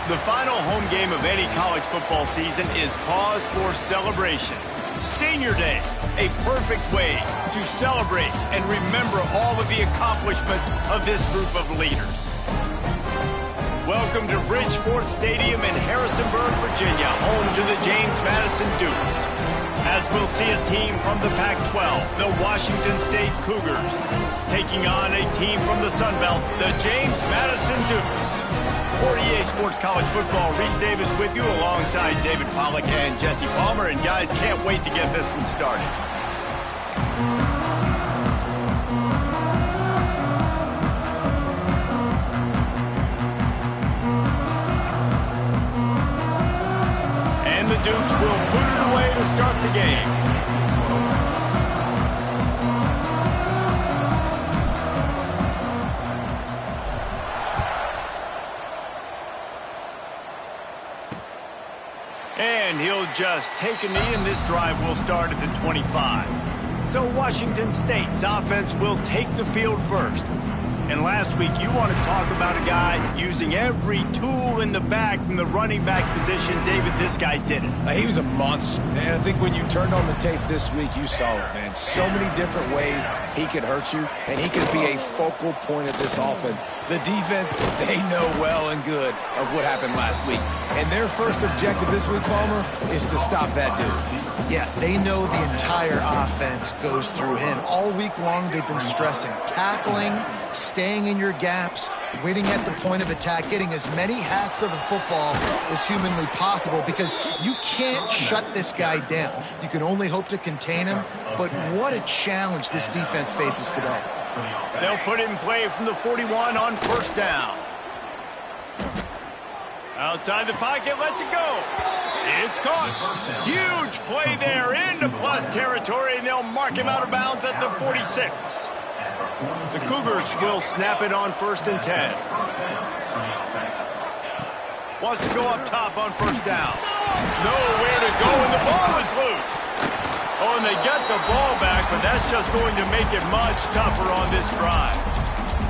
The final home game of any college football season is cause for celebration. Senior Day, a perfect way to celebrate and remember all of the accomplishments of this group of leaders. Welcome to Bridgeport Stadium in Harrisonburg, Virginia, home to the James Madison Dukes. As we'll see a team from the Pac-12, the Washington State Cougars, taking on a team from the Sun Belt, the James Madison Dukes. For EA Sports College Football, Reese Davis with you alongside David Pollack and Jesse Palmer. And guys, can't wait to get this one started. And the Dukes will put it away to start the game. And he'll just take a knee, and this drive will start at the 25. So Washington State's offense will take the field first. And last week, you want to talk about a guy using every tool in the bag from the running back position. David, this guy did it. He was a monster, man. I think when you turned on the tape this week, you saw it, man. So many different ways he could hurt you, and he could be a focal point of this offense. The defense, they know well and good of what happened last week. And their first objective this week, Palmer, is to stop that dude. Yeah, they know the entire offense goes through him. All week long, they've been stressing tackling, staying in your gaps, waiting at the point of attack, getting as many hats to the football as humanly possible, because you can't shut this guy down. You can only hope to contain him, but what a challenge this defense faces today. They'll put it in play from the 41 on first down. Outside the pocket, lets it go. It's caught. Huge play there into plus territory, and they'll mark him out of bounds at the 46. The Cougars will snap it on 1st and 10. Wants to go up top on first down. Nowhere to go, and the ball is loose. Oh, and they get the ball back, but that's just going to make it much tougher on this drive.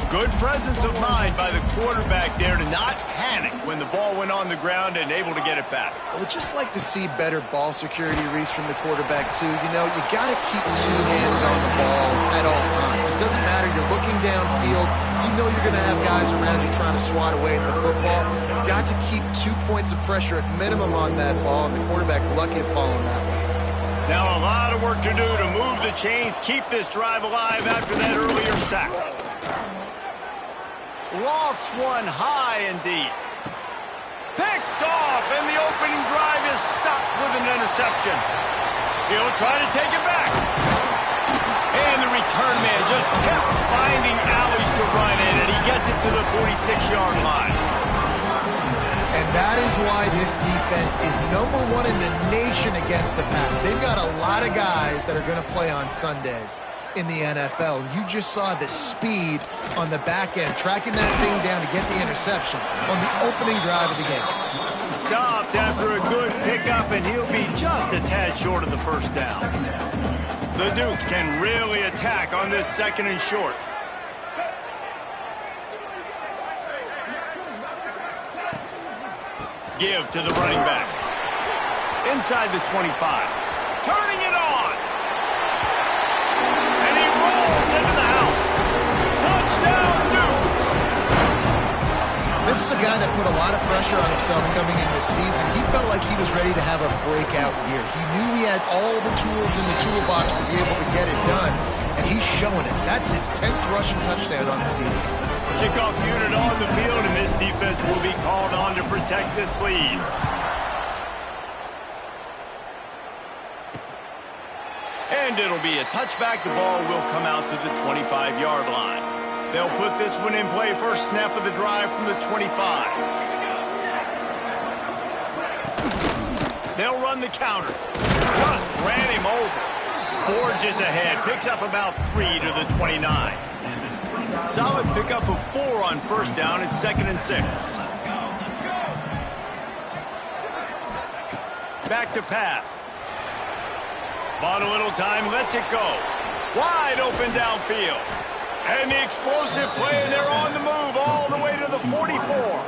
Good presence of mind by the quarterback there to not panic when the ball went on the ground and able to get it back. I would just like to see better ball security, Reese, from the quarterback, too. You know, you got to keep 2 hands on the ball at all times. It doesn't matter. You're looking downfield. You know you're going to have guys around you trying to swat away at the football. Got to keep 2 points of pressure at minimum on that ball, and the quarterback lucky to fall on that one. Now a lot of work to do to move the chains, keep this drive alive after that earlier sack. Lofts one high and deep. Picked off, and the opening drive is stopped with an interception. He'll try to take it back. And the return man just kept finding alleys to run in, and he gets it to the 46-yard line. And that is why this defense is #1 in the nation against the pass. They've got a lot of guys that are going to play on Sundays in the NFL. You just saw the speed on the back end, tracking that thing down to get the interception on the opening drive of the game. Stopped after a good pickup, and he'll be just a tad short of the first down. The Dukes can really attack on this 2nd and short. Give to the running back. Inside the 25. Turning it on. And he rolls into the house. Touchdown, Dukes. This is a guy that put a lot of pressure on himself coming in this season. He felt like he was ready to have a breakout year. He knew he had all the tools in the toolbox to be able to get it done, and he's showing it. That's his 10th rushing touchdown on the season. Kickoff unit on the field, and this defense will be called on to protect this lead. And it'll be a touchback. The ball will come out to the 25-yard line. They'll put this one in play. First snap of the drive from the 25. They'll run the counter. Just ran him over. Forges ahead. Picks up about 3 to the 29. Solid pickup of 4 on first down. It's 2nd and 6. Back to pass. Bought a little time, lets it go. Wide open downfield. And the explosive play, and they're on the move all the way to the 44.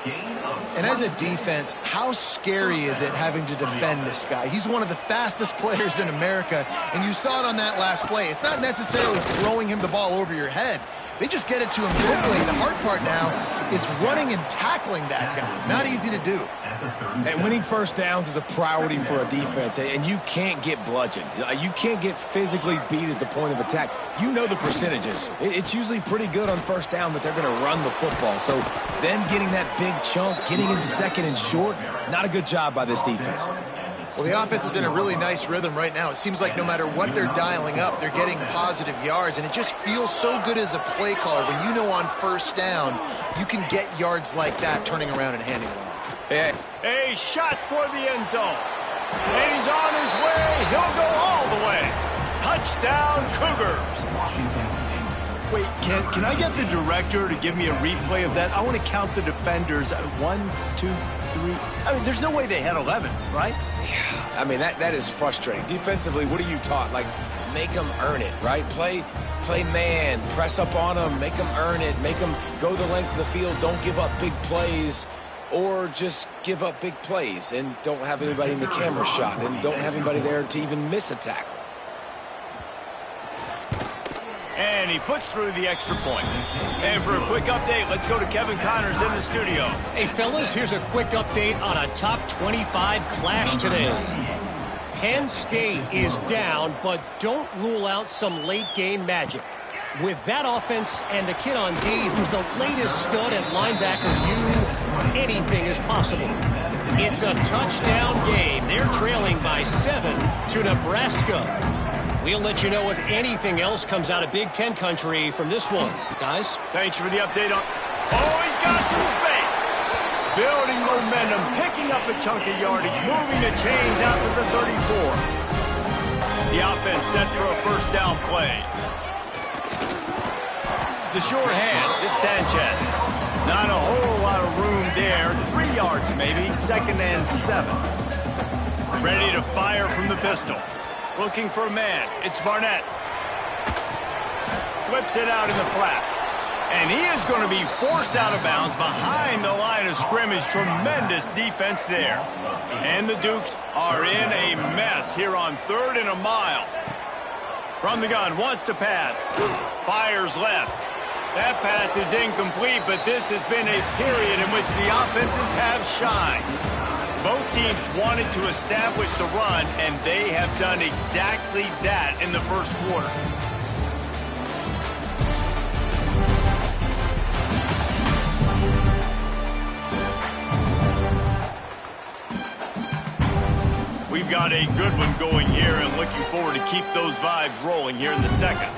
And as a defense, how scary is it having to defend this guy? He's one of the fastest players in America, and you saw it on that last play. It's not necessarily throwing him the ball over your head. They just get it to him quickly. The hard part now is running and tackling that guy. Not easy to do. And winning first downs is a priority for a defense, and you can't get bludgeoned. You can't get physically beat at the point of attack. You know the percentages. It's usually pretty good on first down that they're going to run the football. So them getting that big chunk, getting in second and short, not a good job by this defense. Well, the offense is in a really nice rhythm right now. It seems like no matter what they're dialing up, they're getting positive yards, and it just feels so good as a play caller when you know on first down you can get yards like that turning around and handing it off. Yeah. A shot toward the end zone. And he's on his way. He'll go all the way. Touchdown, Cougars. Wait, can I get the director to give me a replay of that? I want to count the defenders. 1, 2, 3. I mean, there's no way they had 11, right? Yeah, I mean, that is frustrating. Defensively, what are you taught? Like, make them earn it, right? Play man, press up on them, make them earn it, make them go the length of the field, don't give up big plays, or just give up big plays and don't have anybody in the camera shot and don't have anybody there to even miss a tackle. And he puts through the extra point. And for a quick update, let's go to Kevin Connors in the studio. Hey, fellas, here's a quick update on a top 25 clash today. Penn State is down, but don't rule out some late-game magic. With that offense and the kid on D, who's the latest stud at linebacker, anything is possible. It's a touchdown game. They're trailing by 7 to Nebraska. We'll let you know if anything else comes out of Big Ten country from this one, guys. Thanks for the update on... Oh, he's got some space. Building momentum, picking up a chunk of yardage, moving the chains out to the 34. The offense set for a first down play. The short hands, it's Sanchez. Not a whole lot of room there. 3 yards maybe, 2nd and 7. Ready to fire from the pistol. Looking for a man. It's Barnett. Flips it out in the flat. And he is going to be forced out of bounds behind the line of scrimmage. Tremendous defense there. And the Dukes are in a mess here on 3rd and a mile. From the gun, wants to pass. Fires left. That pass is incomplete, but this has been a period in which the offenses have shined. Both teams wanted to establish the run, and they have done exactly that in the first quarter. We've got a good one going here, and looking forward to keep those vibes rolling here in the second.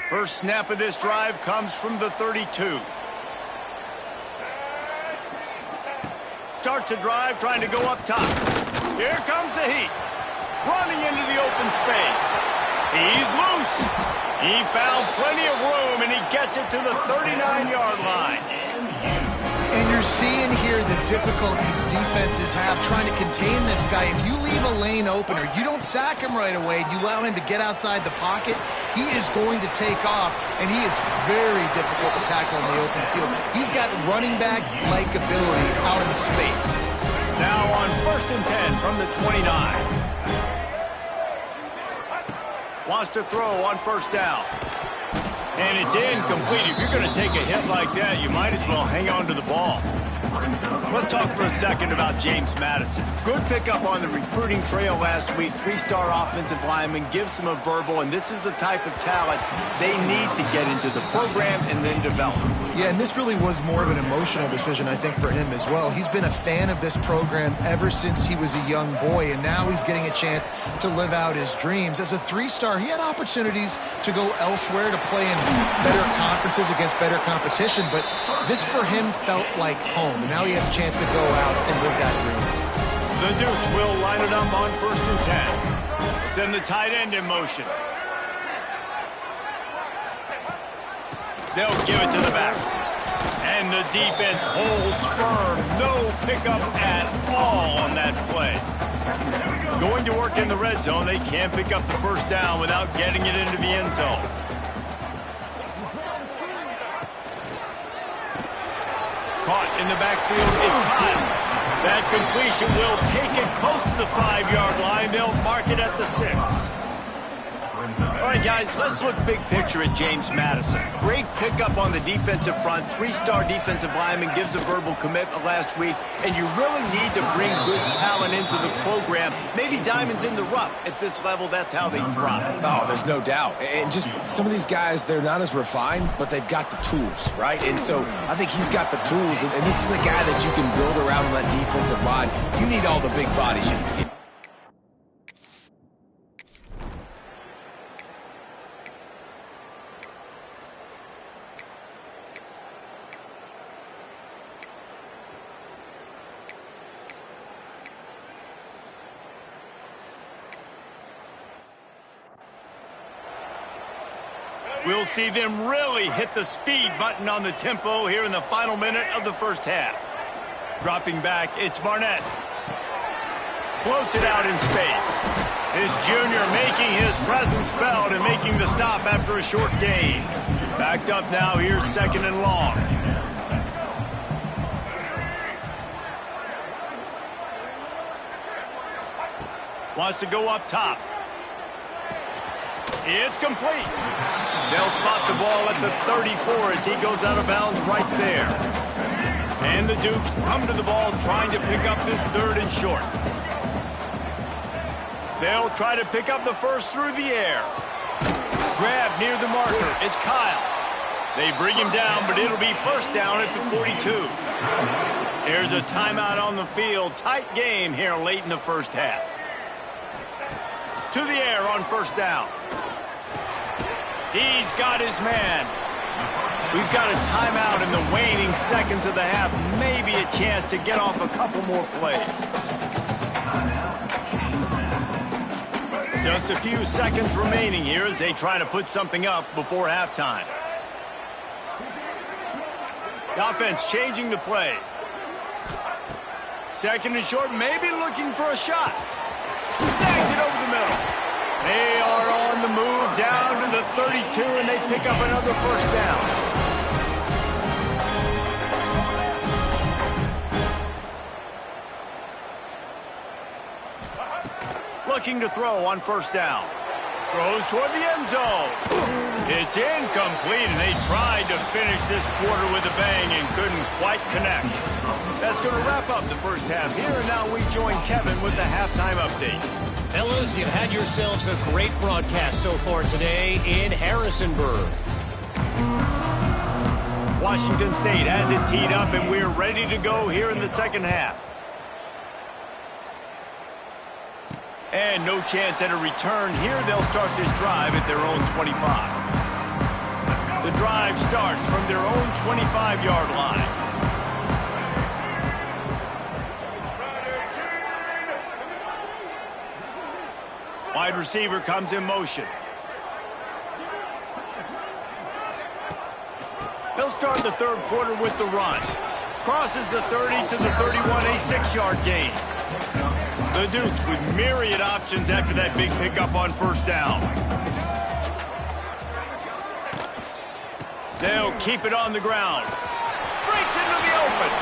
First snap of this drive comes from the 32. Starts a drive trying to go up top. Here comes the heat. Running into the open space. He's loose. He found plenty of room, and he gets it to the 39-yard line. And you're seeing here the difficulties defenses have trying to contain this guy. If you leave a lane open or you don't sack him right away, you allow him to get outside the pocket, he is going to take off, and he is very difficult to tackle in the open field. He's got running back-like ability out in space. Now on 1st and 10 from the 29. Wants to throw on first down. And it's incomplete. If you're going to take a hit like that, you might as well hang on to the ball. Let's talk for a second about James Madison. Good pickup on the recruiting trail last week. 3-star offensive lineman, gives him a verbal, and this is the type of talent they need to get into the program and then develop. Yeah, and this really was more of an emotional decision, I think, for him as well. He's been a fan of this program ever since he was a young boy, and now he's getting a chance to live out his dreams. As a 3-star, he had opportunities to go elsewhere to play in better conferences against better competition, but this for him felt like home, and now he has a chance to go out and live that dream. The Dukes will line it up on 1st and 10. Send the tight end in motion. They'll give it to the back. And the defense holds firm. No pickup at all on that play. Going to work in the red zone, they can't pick up the first down without getting it into the end zone. Caught in the backfield, it's Kyle. That completion will take it close to the 5-yard line. They'll mark it at the 6. All right, guys, let's look big picture at James Madison. Great pickup on the defensive front. 3-star defensive lineman gives a verbal commitment last week, and you really need to bring good talent into the program. Maybe diamonds in the rough. At this level, that's how they thrive. Oh, there's no doubt. And just some of these guys, they're not as refined, but they've got the tools, right? And so I think he's got the tools, and this is a guy that you can build around on that defensive line. You need all the big bodies you can get. We'll see them really hit the speed button on the tempo here in the final minute of the first half. Dropping back, it's Barnett. Floats it out in space. This junior making his presence felt and making the stop after a short gain. Backed up now, here's 2nd and long. Wants to go up top. It's complete. They'll spot the ball at the 34 as he goes out of bounds right there. And the Dukes come to the ball trying to pick up this 3rd and short. They'll try to pick up the first through the air. Grab near the marker. It's Kyle. They bring him down, but it'll be first down at the 42. There's a timeout on the field. Tight game here late in the first half. To the air on first down. He's got his man. We've got a timeout in the waning seconds of the half. Maybe a chance to get off a couple more plays. Just a few seconds remaining here as they try to put something up before halftime. The offense changing the play. 2nd and short, maybe looking for a shot. Snags it over the middle. They are on the move down to the 32, and they pick up another first down. Looking to throw on first down. Throws toward the end zone. It's incomplete, and they tried to finish this quarter with a bang and couldn't quite connect. That's going to wrap up the first half here, and now we join Kevin with the halftime update. Fellas, you've had yourselves a great broadcast so far today in Harrisonburg. Washington State has it teed up, and we're ready to go here in the second half. And no chance at a return here. They'll start this drive at their own 25. The drive starts from their own 25-yard line. Wide receiver comes in motion. They'll start the third quarter with the run. Crosses the 30 to the 31, a 6-yard gain. The Dukes with myriad options after that big pickup on first down. They'll keep it on the ground. Breaks into the open.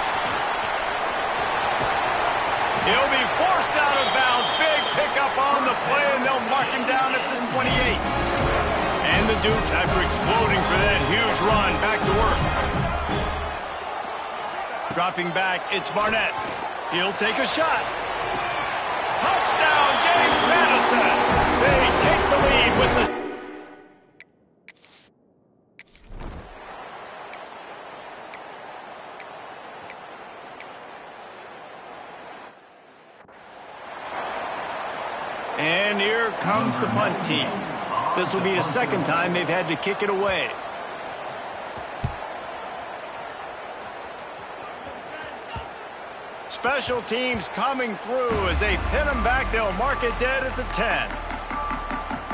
He'll be forced out of bounds. Big pickup on the play, and they'll mark him down at the 28. And the Dukes, after exploding for that huge run, back to work. Dropping back, it's Barnett. He'll take a shot. Touchdown, James Madison. They take the lead with the... And here comes the punt team. This will be the second time they've had to kick it away. Special teams coming through. As they pin them back, they'll mark it dead at the 10.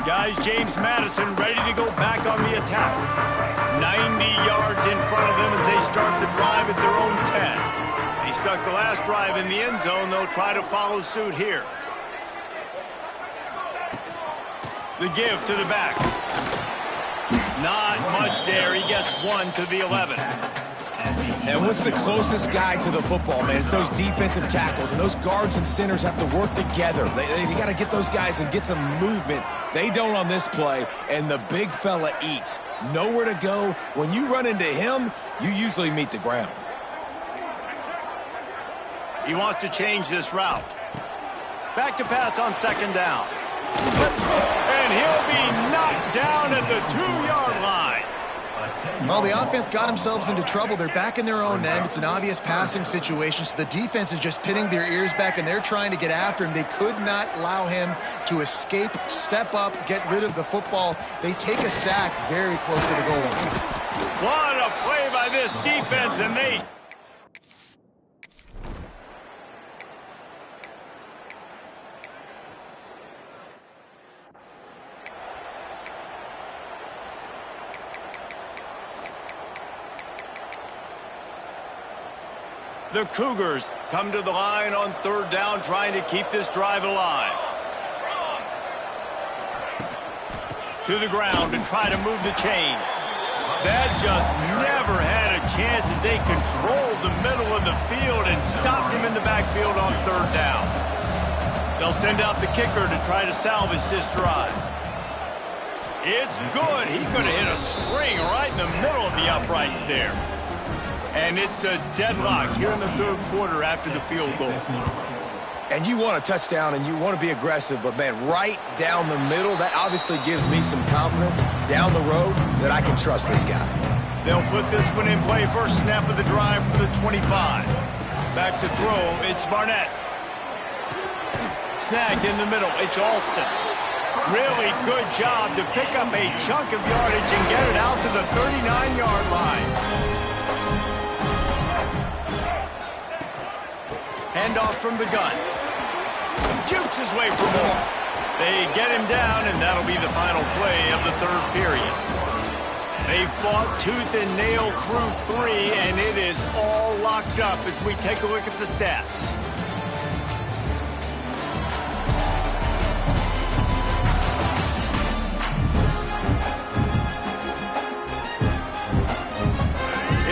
Guys, James Madison ready to go back on the attack. 90 yards in front of them as they start the drive at their own 10. They stuck the last drive in the end zone. They'll try to follow suit here. The give to the back. Not much there. He gets one to the 11. And what's the closest guy to the football, man? It's those defensive tackles, and those guards and centers have to work together. They got to get those guys and get some movement. They don't on this play, and the big fella eats. Nowhere to go. When you run into him, you usually meet the ground. He wants to change this route. Back to pass on second down. Slips, and he'll be knocked down at the 2-yard line. Well, the offense got themselves into trouble. They're back in their own end. It's an obvious passing situation, so the defense is just pinning their ears back, and they're trying to get after him. They could not allow him to escape, step up, get rid of the football. They take a sack very close to the goal line. What a play by this defense, and they... The Cougars come to the line on third down, trying to keep this drive alive. To the ground and try to move the chains. That just never had a chance as they controlled the middle of the field and stopped him in the backfield on third down. They'll send out the kicker to try to salvage this drive. It's good. He could have hit a string right in the middle of the uprights there. And it's a deadlock here in the third quarter after the field goal. And you want a touchdown and you want to be aggressive, but, man, right down the middle, that obviously gives me some confidence down the road that I can trust this guy. They'll put this one in play. First snap of the drive from the 25. Back to throw. It's Barnett. Snagged in the middle. It's Alston. Really good job to pick up a chunk of yardage and get it out to the 39-yard line. Handoff from the gun. Jukes his way for more. They get him down, and that'll be the final play of the third period. They fought tooth and nail through 3, and it is all locked up as we take a look at the stats.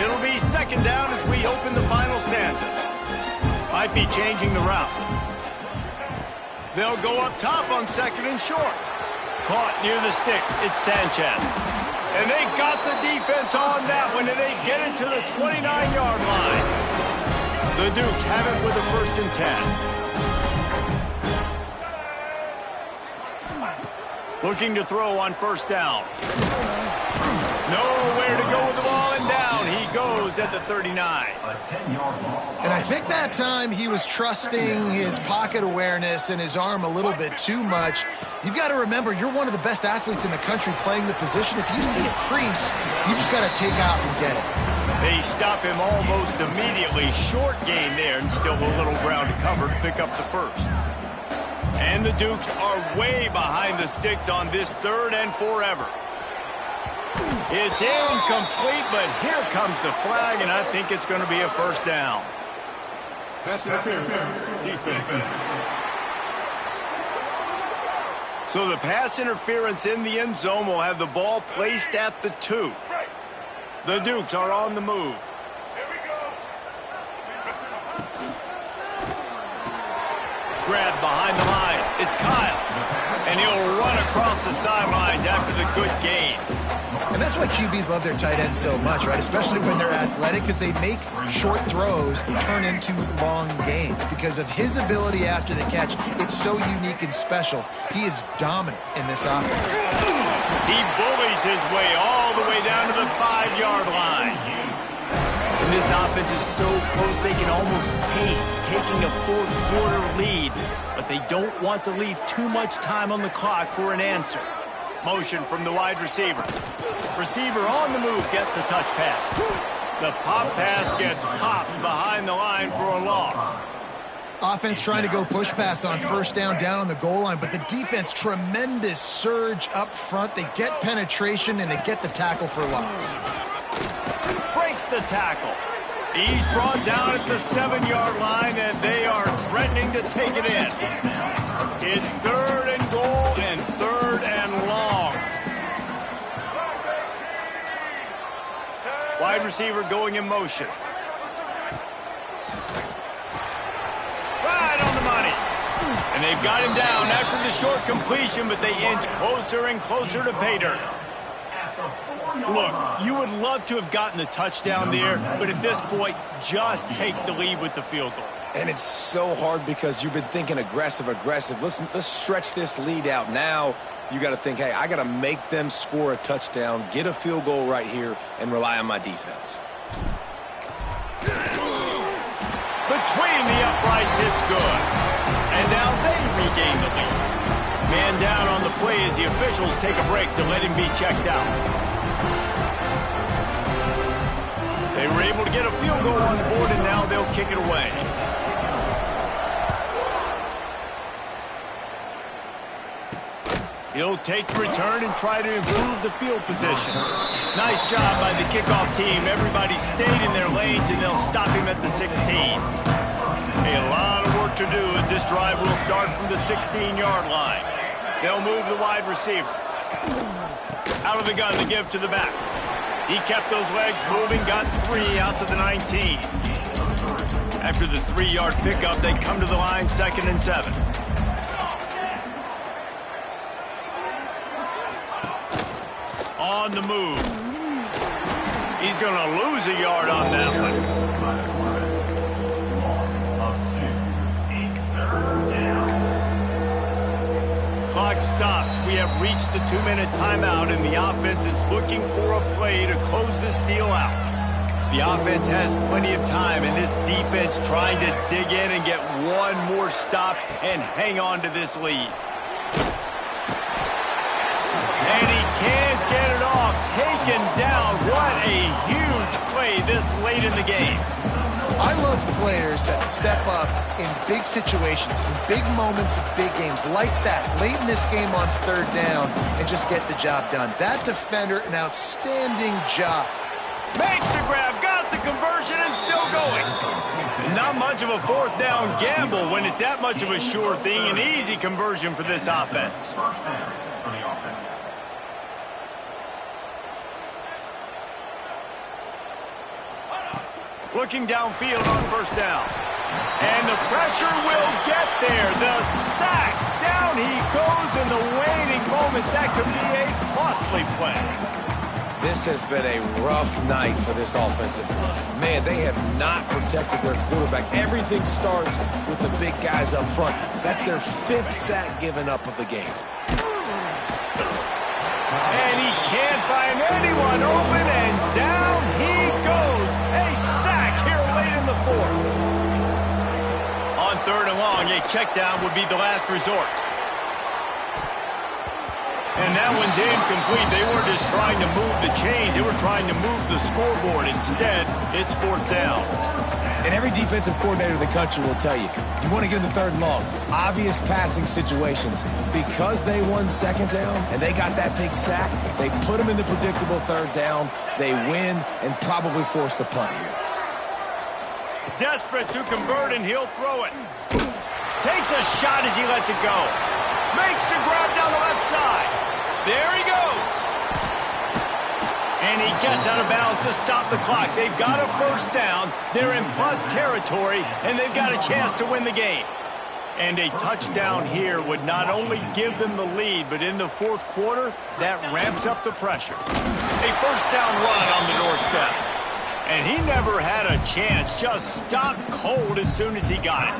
It'll be second down as we open the final stanza. Might be changing the route. They'll go up top on second and short. Caught near the sticks. It's Sanchez. And they got the defense on that one, and they get it to the 29-yard line. The Dukes have it with a 1st and 10. Looking to throw on first down. Nowhere to go with the ball, and down he goes at the 39. And I think that time he was trusting his pocket awareness and his arm a little bit too much. You've got to remember, you're one of the best athletes in the country playing the position. If you see a crease, you just got to take off and get it. They stop him almost immediately. Short gain there, and still a little ground to cover to pick up the first. And the Dukes are way behind the sticks on this 3rd and forever. It's incomplete, but here comes the flag, and I think it's going to be a first down. Pass interference. Defense. So the pass interference in the end zone will have the ball placed at the 2. The Dukes are on the move. Grab behind the line. It's Kyle. And he'll run across the sidelines after the good gain. And that's why QBs love their tight ends so much, right? Especially when they're athletic, because they make short throws turn into long gains. Because of his ability after the catch, it's so unique and special. He is dominant in this offense. He bullies his way all the way down to the 5-yard line. And this offense is so close they can almost taste taking a fourth-quarter lead. But they don't want to leave too much time on the clock for an answer. Motion from the wide receiver. Receiver on the move gets the touch pass. The pop pass gets popped behind the line for a loss. Offense trying to go push pass on first down on the goal line, but the defense, tremendous surge up front. They get penetration, and they get the tackle for loss. Breaks the tackle. He's brought down at the 7-yard line, and they are threatening to take it in. It's 3rd and goal and 3rd and long. Wide receiver going in motion. Right on the money. And they've got him down after the short completion, but they inch closer and closer to pay dirt. Look, you would love to have gotten the touchdown there, but at this point, just take the lead with the field goal. And it's so hard because you've been thinking aggressive. Let's stretch this lead out now. You got to think, hey, I got to make them score a touchdown, get a field goal right here, and rely on my defense. Between the uprights, it's good. And now they regain the lead. Man down on the play as the officials take a break to let him be checked out. They were able to get a field goal on the board, and now they'll kick it away. He'll take the return and try to improve the field position. Nice job by the kickoff team. Everybody stayed in their lanes, and they'll stop him at the 16. A lot of work to do as this drive will start from the 16-yard line. They'll move the wide receiver. Out of the gun to give to the back. He kept those legs moving, got 3 out to the 19. After the 3-yard pickup, they come to the line 2nd and 7. On the move. He's going to lose a yard on that one. Clock stops. We have reached the 2-minute timeout, and the offense is looking for a play to close this deal out. The offense has plenty of time, and this defense trying to dig in and get one more stop and hang on to this lead. And he can't get it off. Taken down. What a huge play this late in the game. I love players that step up in big situations, in big moments of big games like that, late in this game on 3rd down, and just get the job done. That defender, an outstanding job. Makes the grab, got the conversion, and still going. And not much of a 4th down gamble when it's that much of a sure thing. An easy conversion for this offense. Looking downfield on 1st down. And the pressure will get there. The sack. Down he goes in the waning moments. That could be a costly play. This has been a rough night for this offensive line. Man, they have not protected their quarterback. Everything starts with the big guys up front. That's their 5th sack given up of the game. And he can't find anyone open, and down he goes. A sack here late in the 4th. On 3rd and long, a check down would be the last resort. And that one's incomplete. They weren't just trying to move the chains. They were trying to move the scoreboard. Instead, it's 4th down. And every defensive coordinator in the country will tell you want to get in the 3rd and long. Obvious passing situations. Because they won 2nd down and they got that big sack, they put them in the predictable 3rd down. They win and probably force the punt here. Desperate to convert, and he'll throw it. Takes a shot as he lets it go. Makes the grab down the left side. There he goes. And he gets out of bounds to stop the clock. They've got a 1st down. They're in plus territory, and they've got a chance to win the game. And a touchdown here would not only give them the lead, but in the 4th quarter, that ramps up the pressure. A 1st down run on the doorstep. And he never had a chance, just stopped cold as soon as he got it.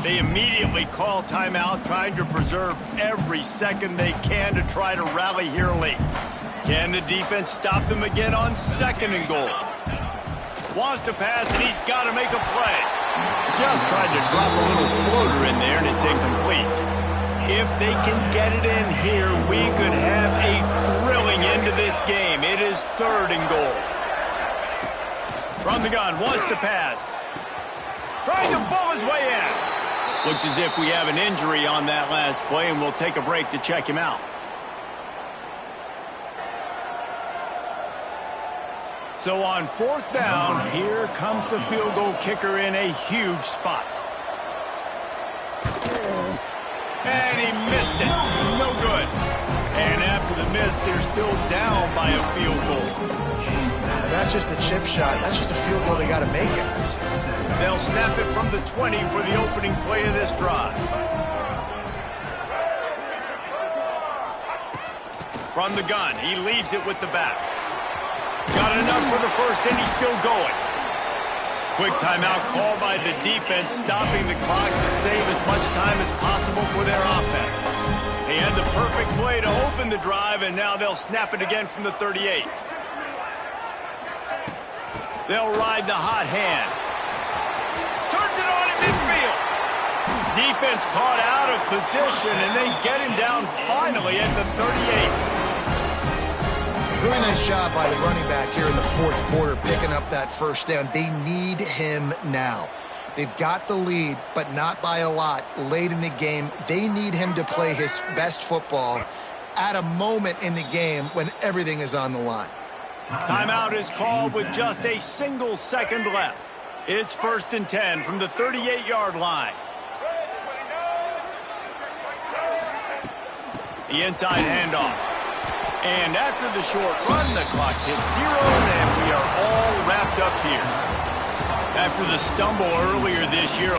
They immediately call timeout, trying to preserve every second they can to try to rally here late. Can the defense stop them again on 2nd and goal? Wants to pass, and he's got to make a play. Just tried to drop a little floater in there, and it's incomplete. If they can get it in here, we could have a thrilling end to this game. It is 3rd and goal. From the gun, wants to pass. Trying to bull his way in. Looks as if we have an injury on that last play, and we'll take a break to check him out. So on 4th down, here comes the field goal kicker in a huge spot. And he missed it. No good. And after the miss, they're still down by a field goal. And that's just the chip shot. That's just a field goal they got to make, guys. They'll snap it from the 20 for the opening play of this drive. From the gun, he leaves it with the back. Got enough for the first, and he's still going. Quick timeout called by the defense, stopping the clock to save as much time as possible for their offense. They had the perfect play to open the drive, and now they'll snap it again from the 38. They'll ride the hot hand. Turns it on in midfield. Defense caught out of position, and they get him down finally at the 38. Really nice job by the running back here in the 4th quarter, picking up that first down. They need him now. They've got the lead, but not by a lot late in the game. They need him to play his best football at a moment in the game when everything is on the line. Timeout is called with just a single second left. It's 1st and 10 from the 38-yard line. The inside handoff. And after the short run, the clock hits 0, and we are all wrapped up here. After the stumble earlier this year,